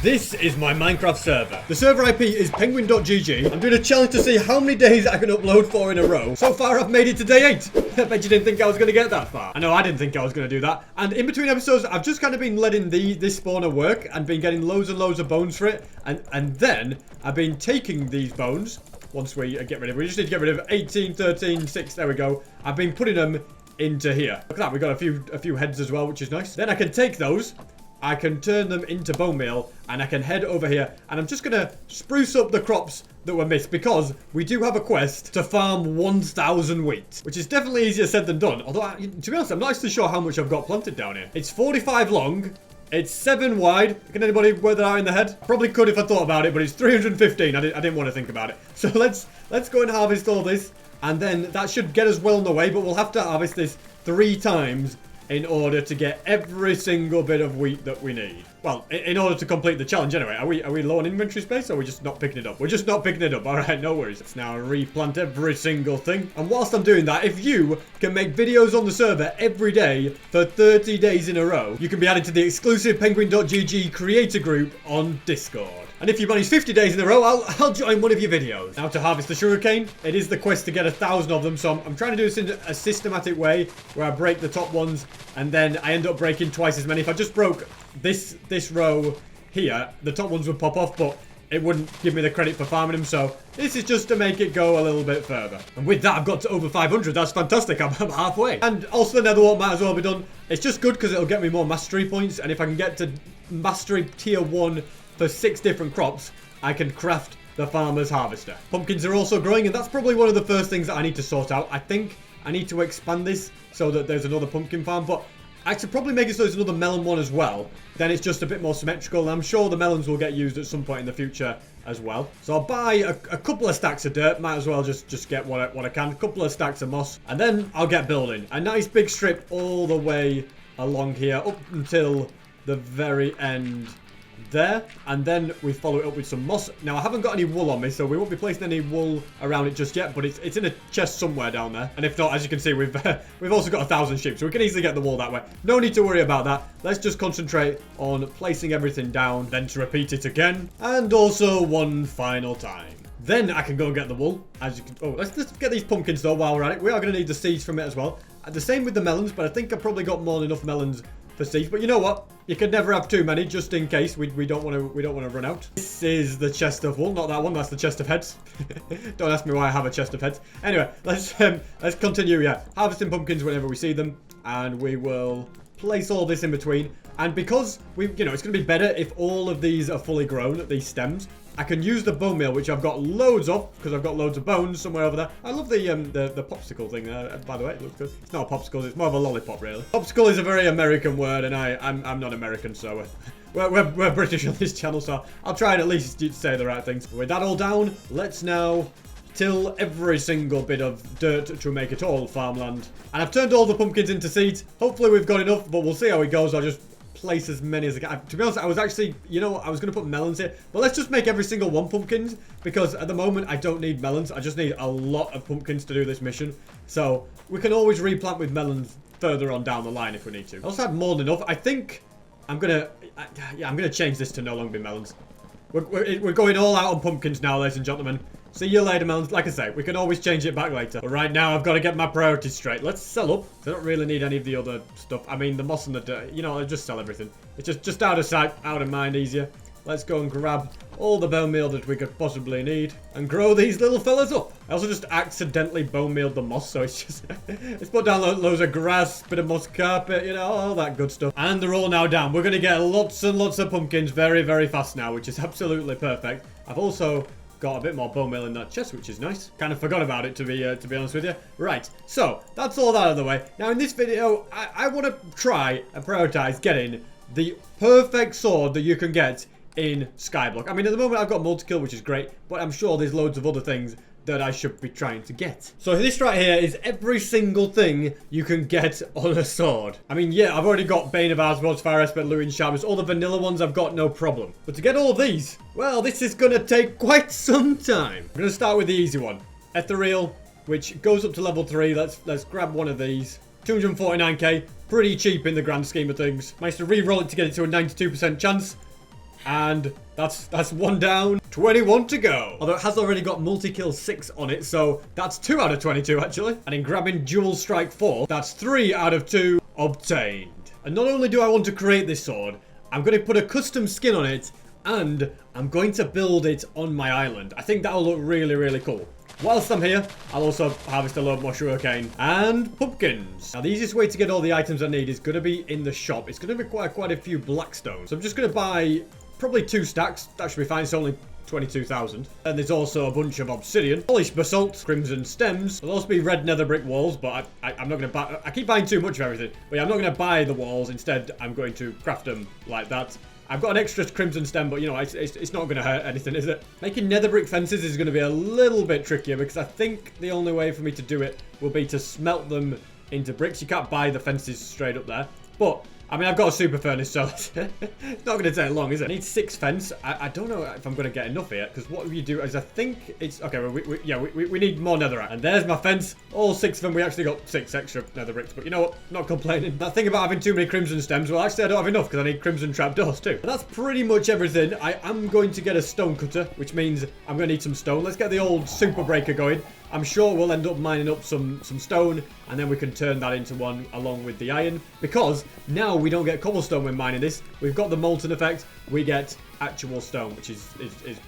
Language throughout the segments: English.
This is my Minecraft server. The server IP is penguin.gg. I'm doing a challenge to see how many days I can upload for in a row. So far, I've made it to day 8. I bet you didn't think I was going to get that far. I know I didn't think I was going to do that. And in between episodes, I've just kind of been letting this spawner work and been getting loads and loads of bones for it. And then I've been taking these bones. Once we get rid of, we just need to get rid of 18, 13, 6. There we go. I've been putting them into here. Look at that. We got a few heads as well, which is nice. Then I can take those. I can turn them into bone meal, and I can head over here, and I'm just gonna spruce up the crops that were missed, because we do have a quest to farm 1,000 wheat, which is definitely easier said than done. Although, to be honest, I'm not actually sure how much I've got planted down here. It's 45 long, it's 7 wide. Can anybody work that out in the head? I probably could if I thought about it, but it's 315. I didn't want to think about it. So let's go and harvest all this, and then that should get us well on the way, but we'll have to harvest this 3 times in order to get every single bit of wheat that we need. Well, in order to complete the challenge anyway. Are we low on inventory space, or are we just not picking it up? We're just not picking it up. Alright, no worries. Let's now replant every single thing. And whilst I'm doing that, if you can make videos on the server every day for 30 days in a row, you can be added to the exclusive penguin.gg creator group on Discord. And if you manage 50 days in a row, I'll join one of your videos. Now to harvest the sugarcane, it is the quest to get 1,000 of them. So I'm trying to do this in a systematic way where I break the top ones and then I end up breaking twice as many. If I just broke this row here, the top ones would pop off, but it wouldn't give me the credit for farming them. So this is just to make it go a little bit further. And with that, I've got to over 500. That's fantastic. I'm halfway. And also the nether wart might as well be done. It's just good because it'll get me more mastery points. And if I can get to mastery tier 1 for 6 different crops, I can craft the farmer's harvester. Pumpkins are also growing, and that's probably one of the first things that I need to sort out. I think I need to expand this so that there's another pumpkin farm, but I should probably make it so there's another melon one as well. Then it's just a bit more symmetrical, and I'm sure the melons will get used at some point in the future as well. So I'll buy a couple of stacks of dirt. Might as well just get what I can. A couple of stacks of moss, and then I'll get building. A nice big strip all the way along here up until the very end there, and then we follow it up with some moss. Now I haven't got any wool on me, so we won't be placing any wool around it just yet, but it's in a chest somewhere down there. And if not, as you can see, we've also got 1,000 sheep, so we can easily get the wool that way. No need to worry about that. Let's just concentrate on placing everything down, then to repeat it again, and also one final time. Then I can go and get the wool. As you can, let's get these pumpkins though while we're at it. We are going to need the seeds from it as well. The same with the melons, but I think I've probably got more than enough melons for seeds. But you know what? You can never have too many, just in case we don't want to run out. This is the chest of wool, not that one. That's the chest of heads. Don't ask me why I have a chest of heads. Anyway, let's continue. Yeah, harvesting pumpkins whenever we see them, and we will place all this in between. And because it's going to be better if all of these are fully grown, these stems. I can use the bone meal, which I've got loads of, because I've got loads of bones somewhere over there. I love the popsicle thing, by the way. It looks good. It's not a popsicle, it's more of a lollipop, really. Popsicle is a very American word, and I'm not American, so we're British on this channel, so I'll try and at least say the right things. With that all down, let's now till every single bit of dirt to make it all farmland. And I've turned all the pumpkins into seeds. Hopefully we've got enough, but we'll see how it goes. I'll just place as many as I can. To be honest, I was actually, I was going to put melons here, but let's just make every single one pumpkins, because at the moment I don't need melons. I just need a lot of pumpkins to do this mission, so we can always replant with melons further on down the line if we need to. I also have more than enough. I think I'm gonna change this to no longer be melons. We're going all out on pumpkins now, ladies and gentlemen. See you later, melons. Like I say, we can always change it back later. But right now, I've got to get my priorities straight. Let's sell up. I don't really need any of the other stuff. I mean, the moss and the dirt. I'll just sell everything. It's just out of sight, out of mind, easier. Let's go and grab all the bone meal that we could possibly need and grow these little fellas up. I also just accidentally bone mealed the moss, so it's just it's put down loads of grass, bit of moss carpet, all that good stuff. And they're all now down. We're going to get lots and lots of pumpkins very, very fast now, which is absolutely perfect. I've also got a bit more bone meal in that chest, which is nice. Kind of forgot about it, to be honest with you. Right, so that's all that out of the way. Now in this video, I want to try and prioritize getting the perfect sword that you can get in Skyblock. I mean, at the moment I've got multi-kill, which is great, but I'm sure there's loads of other things that I should be trying to get. So this right here is every single thing you can get on a sword. I mean, yeah, I've already got Bane of Arswords, Fire Aspect, Looting Sharpness, all the vanilla ones I've got no problem. But to get all of these, well, this is gonna take quite some time. I'm gonna start with the easy one. Ethereal, which goes up to level 3. Let's grab one of these. 249k, pretty cheap in the grand scheme of things. Managed to re-roll it to get it to a 92% chance. And that's 1 down, 21 to go. Although it has already got multi-kill 6 on it, so that's 2 out of 22 actually. And in grabbing dual strike 4, that's 3 out of 2 obtained. And not only do I want to create this sword, I'm going to put a custom skin on it, and I'm going to build it on my island. I think that'll look really, really cool. Whilst I'm here, I'll also harvest a load more sugarcane and pumpkins. Now, the easiest way to get all the items I need is going to be in the shop. It's going to require quite a few blackstones. So I'm just going to buy probably 2 stacks. That should be fine. It's only 22,000. And there's also a bunch of obsidian, polished basalt, crimson stems. There'll also be red nether brick walls, but I'm not going to buy... I keep buying too much of everything. But yeah, I'm not going to buy the walls. Instead, I'm going to craft them like that. I've got an extra crimson stem, but you know, it's not going to hurt anything, is it? Making nether brick fences is going to be a little bit trickier because I think the only way for me to do it will be to smelt them into bricks. You can't buy the fences straight up there. But, I mean, I've got a super furnace, so it's not going to take long, is it? I need 6 fence. I don't know if I'm going to get enough here, because what you do is I think it's... Okay, well, we need more netherite. And there's my fence. All 6 of them. We actually got 6 extra nether bricks, but you know what? Not complaining. That thing about having too many crimson stems, well, actually, I don't have enough, because I need crimson trapdoors, too. And that's pretty much everything. I am going to get a stone cutter, which means I'm going to need some stone. Let's get the old super breaker going. I'm sure we'll end up mining up some stone, and then we can turn that into one along with the iron, because now we don't get cobblestone when mining this. We've got the molten effect. We get actual stone, which is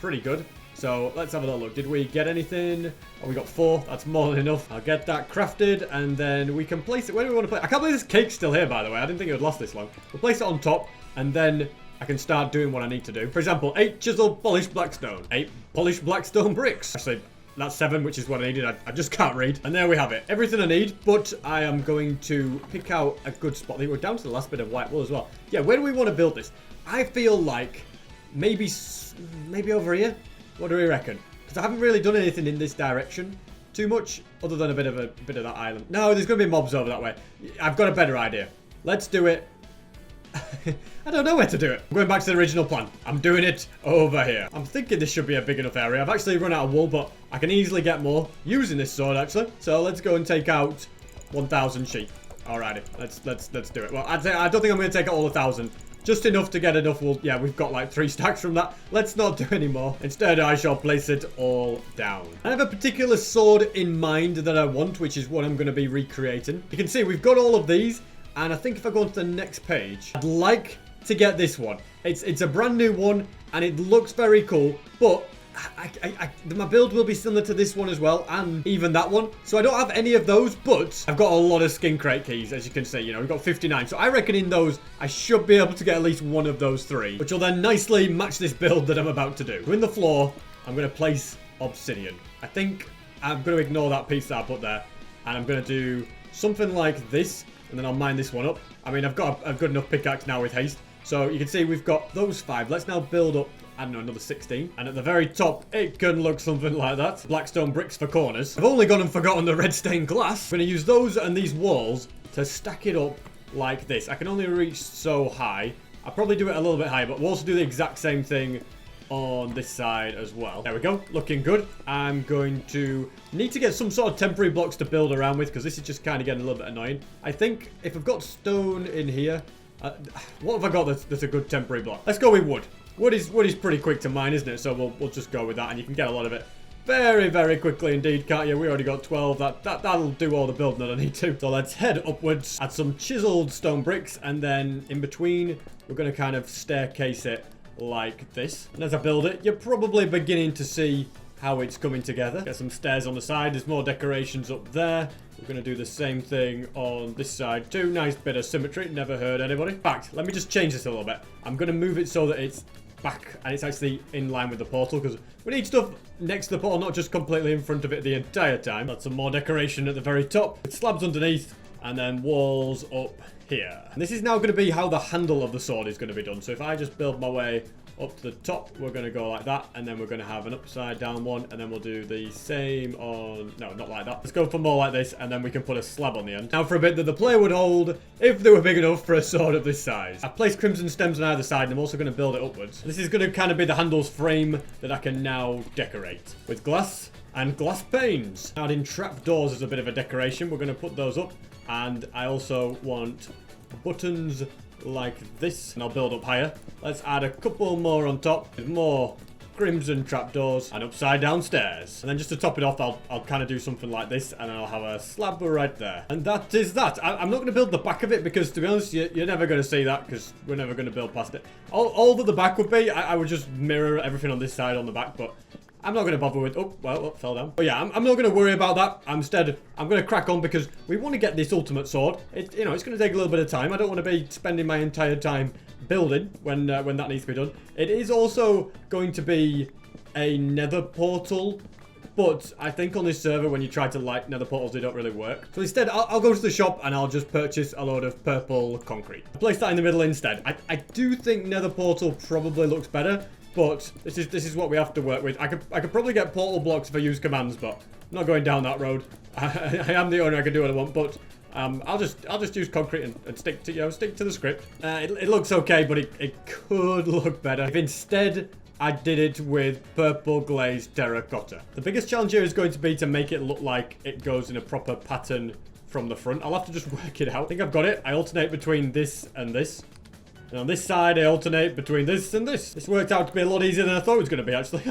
pretty good. So let's have a little look. Did we get anything? Oh, we got 4. That's more than enough. I'll get that crafted, and then we can place it where do we want to place it? I can't believe this cake's still here, by the way. I didn't think it would last this long. We'll place it on top, and then I can start doing what I need to do. For example, 8 chiseled polished blackstone. 8 polished blackstone bricks. Actually, that's 7, which is what I needed. I just can't read. And there we have it. Everything I need, but I am going to pick out a good spot. We're down to the last bit of white wool as well. Yeah, where do we want to build this? I feel like maybe over here. What do we reckon? Because I haven't really done anything in this direction too much, other than a bit of that island. No, there's going to be mobs over that way. I've got a better idea. Let's do it. I don't know where to do it. I'm going back to the original plan. I'm doing it over here. I'm thinking this should be a big enough area. I've actually run out of wool, but I can easily get more using this sword, actually. So let's go and take out 1,000 sheep. Alrighty, let's do it. Well, I don't think I'm going to take out all 1,000. Just enough to get enough wool. Yeah, we've got like 3 stacks from that. Let's not do any more. Instead, I shall place it all down. I have a particular sword in mind that I want, which is what I'm going to be recreating. You can see we've got all of these. And I think if I go on to the next page, I'd like to get this one. It's a brand new one, and it looks very cool, but my build will be similar to this one as well, and even that one. So I don't have any of those, but I've got a lot of skin crate keys, as you can see. You know, we've got 59. So I reckon in those, I should be able to get at least one of those 3, which will then nicely match this build that I'm about to do. So in the floor, I'm going to place obsidian. I think I'm going to ignore that piece that I put there, and I'm going to do something like this. And then I'll mine this one up. I mean, I've got a good enough pickaxe now with haste. So you can see we've got those 5. Let's now build up, I don't know, another 16. And at the very top, it can look something like that. Blackstone bricks for corners. I've only gone and forgotten the red stained glass. I'm going to use those and these walls to stack it up like this. I can only reach so high. I'll probably do it a little bit higher, but we'll also do the exact same thing on this side as well. There we go, looking good. I'm going to need to get some sort of temporary blocks to build around with, because this is just kind of getting a little bit annoying. I think if I've got stone in here, what have I got that's a good temporary block? Let's go with wood. Wood is pretty quick to mine, isn't it? So we'll just go with that, and you can get a lot of it very, very quickly indeed, can't you? We already got 12. That'll do all the building that I need to. So let's head upwards, add some chiseled stone bricks, and then in between, we're going to kind of staircase it like this. And as I build it, you're probably beginning to see how it's coming together. Get some stairs on the side. There's more decorations up there. We're going to do the same thing on this side too. Nice bit of symmetry. Never hurt anybody. In fact, let me just change this a little bit. I'm going to move it so that it's back and it's actually in line with the portal, because we need stuff next to the portal, not just completely in front of it the entire time. That's some more decoration at the very top, with slabs underneath, and then walls up here. And this is now going to be how the handle of the sword is going to be done. So if I just build my way up to the top, we're going to go like that, and then we're going to have an upside down one, and then we'll do the same on... No, not like that. Let's go for more like this, and then we can put a slab on the end. Now for a bit that the player would hold if they were big enough for a sword of this size. I've placed crimson stems on either side, and I'm also going to build it upwards. This is going to kind of be the handle's frame that I can now decorate with glass and glass panes. Adding trapdoors as a bit of a decoration. We're going to put those up, and I also want buttons like this. And I'll build up higher. Let's add a couple more on top. With more crimson trapdoors and upside down stairs. And then just to top it off, I'll kind of do something like this, and then I'll have a slab right there. And that is that. I'm not going to build the back of it because, to be honest, you're never going to see that because we're never going to build past it. All that the back would be, I would just mirror everything on this side on the back, but I'm not going to bother with... Oh, well, fell down. But yeah, I'm not going to worry about that. Instead, I'm going to crack on because we want to get this ultimate sword. It's going to take a little bit of time. I don't want to be spending my entire time building when that needs to be done. It is also going to be a nether portal, but I think on this server when you try to light nether portals, they don't really work. So instead, I'll go to the shop and I'll just purchase a load of purple concrete. I'll place that in the middle instead. I do think nether portal probably looks better, but this is what we have to work with. I could probably get portal blocks if I use commands, but I'm not going down that road. I am the owner, I can do what I want, but I'll just use concrete and stick to the script. It looks okay, but it could look better if instead I did it with purple glazed terracotta. The biggest challenge here is going to be to make it look like it goes in a proper pattern from the front. I'll have to just work it out. I think I've got it. I alternate between this and this. And on this side, I alternate between this and this. This worked out to be a lot easier than I thought it was going to be, actually.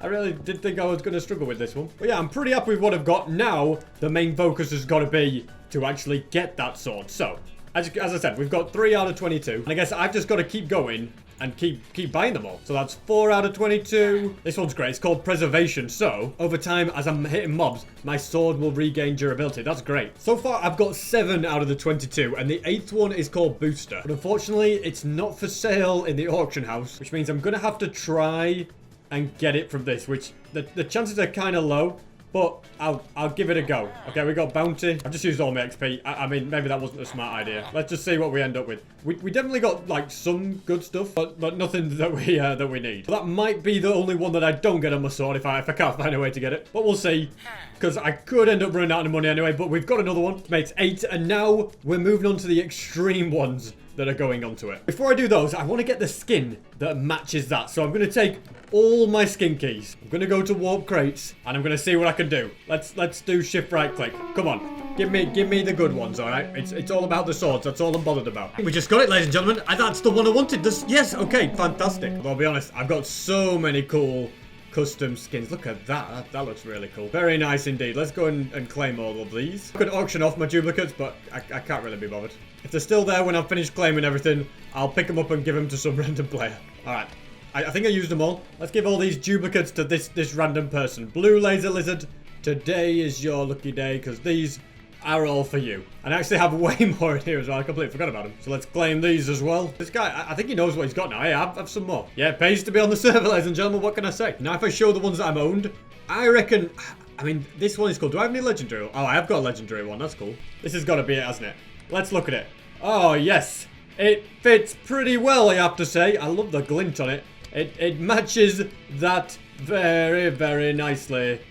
I really did think I was going to struggle with this one. But yeah, I'm pretty happy with what I've got. Now, the main focus has got to be to actually get that sword. So, as I said, we've got 3 out of 22. And I guess I've just got to keep going and keep buying them all. So that's 4 out of 22. This one's great. It's called Preservation. So, over time, as I'm hitting mobs, my sword will regain durability. That's great. So far, I've got 7 out of the 22, and the 8th one is called Booster. But unfortunately, it's not for sale in the auction house, which means I'm going to have to try and get it from this, which the chances are kind of low. But I'll give it a go. Okay, we got bounty. I've just used all my XP. I mean, maybe that wasn't a smart idea. Let's just see what we end up with. We definitely got like some good stuff, but nothing that we need. That might be the only one that I don't get on my sword if I can't find a way to get it. But we'll see, because I could end up running out of money anyway. But we've got another one. It makes 8, and now we're moving on to the extreme ones that are going onto it. Before I do those, I want to get the skin that matches that. So I'm going to take all my skin keys. I'm going to go to warp crates and I'm going to see what I can do. Let's do shift right click. Come on. Give me the good ones, all right? It's all about the swords. That's all I'm bothered about. We just got it, ladies and gentlemen. That's the one I wanted. Yes, okay, fantastic. But I'll be honest, I've got so many cool custom skins. Look at that. That looks really cool. Very nice indeed. Let's go and claim all of these. I could auction off my duplicates, but I can't really be bothered. If they're still there when I've finished claiming everything, I'll pick them up and give them to some random player. All right. I think I used them all. Let's give all these duplicates to this random person. Blue Laser Lizard, today is your lucky day because these are all for you. And I actually have way more in here as well. I completely forgot about them. So let's claim these as well. This guy, I think he knows what he's got now. Hey, I have some more. Yeah, it pays to be on the server, ladies and gentlemen. What can I say? Now, if I show the ones that I'm owned, I reckon... I mean, this one is cool. Do I have any legendary? Oh, I have got a legendary one. That's cool. This has got to be it, hasn't it? Let's look at it. Oh, yes. It fits pretty well, I have to say. I love the glint on it. It matches that very, very nicely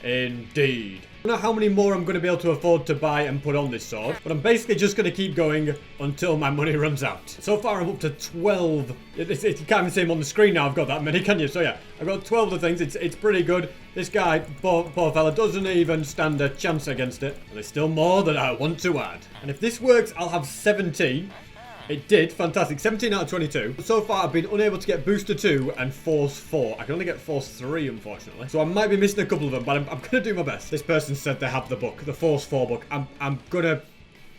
indeed. I don't know how many more I'm going to be able to afford to buy and put on this sword, but I'm basically just going to keep going until my money runs out. So far, I'm up to 12. You can't even see them on the screen now. I've got that many, can you? So yeah, I've got 12 of the things. It's pretty good. This guy, poor fella, doesn't even stand a chance against it. And there's still more that I want to add. And if this works, I'll have 17. It did. Fantastic. 17 out of 22. So far, I've been unable to get Booster 2 and Force 4. I can only get Force 3, unfortunately. So I might be missing a couple of them, but I'm going to do my best. This person said they have the book, the Force 4 book. I'm going to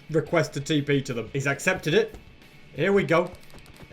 request a TP to them. He's accepted it. Here we go.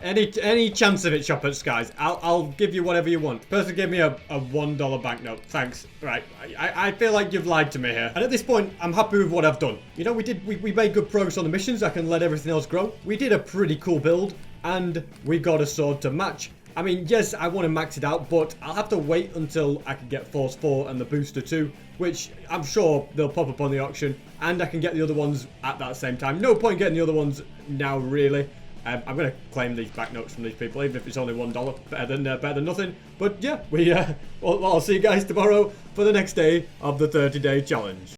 Any chance of it, Shopper Skies? I'll give you whatever you want. Person gave me a $1 banknote. Thanks. Right. I feel like you've lied to me here. And at this point, I'm happy with what I've done. You know, we made good progress on the missions. I can let everything else grow. We did a pretty cool build, and we got a sword to match. I mean, yes, I want to max it out, but I'll have to wait until I can get Force 4 and the Booster 2, which I'm sure they'll pop up on the auction, and I can get the other ones at that same time. No point getting the other ones now, really. I'm going to claim these back notes from these people, even if it's only $1. Better than nothing. But yeah, I'll see you guys tomorrow for the next day of the 30-day challenge.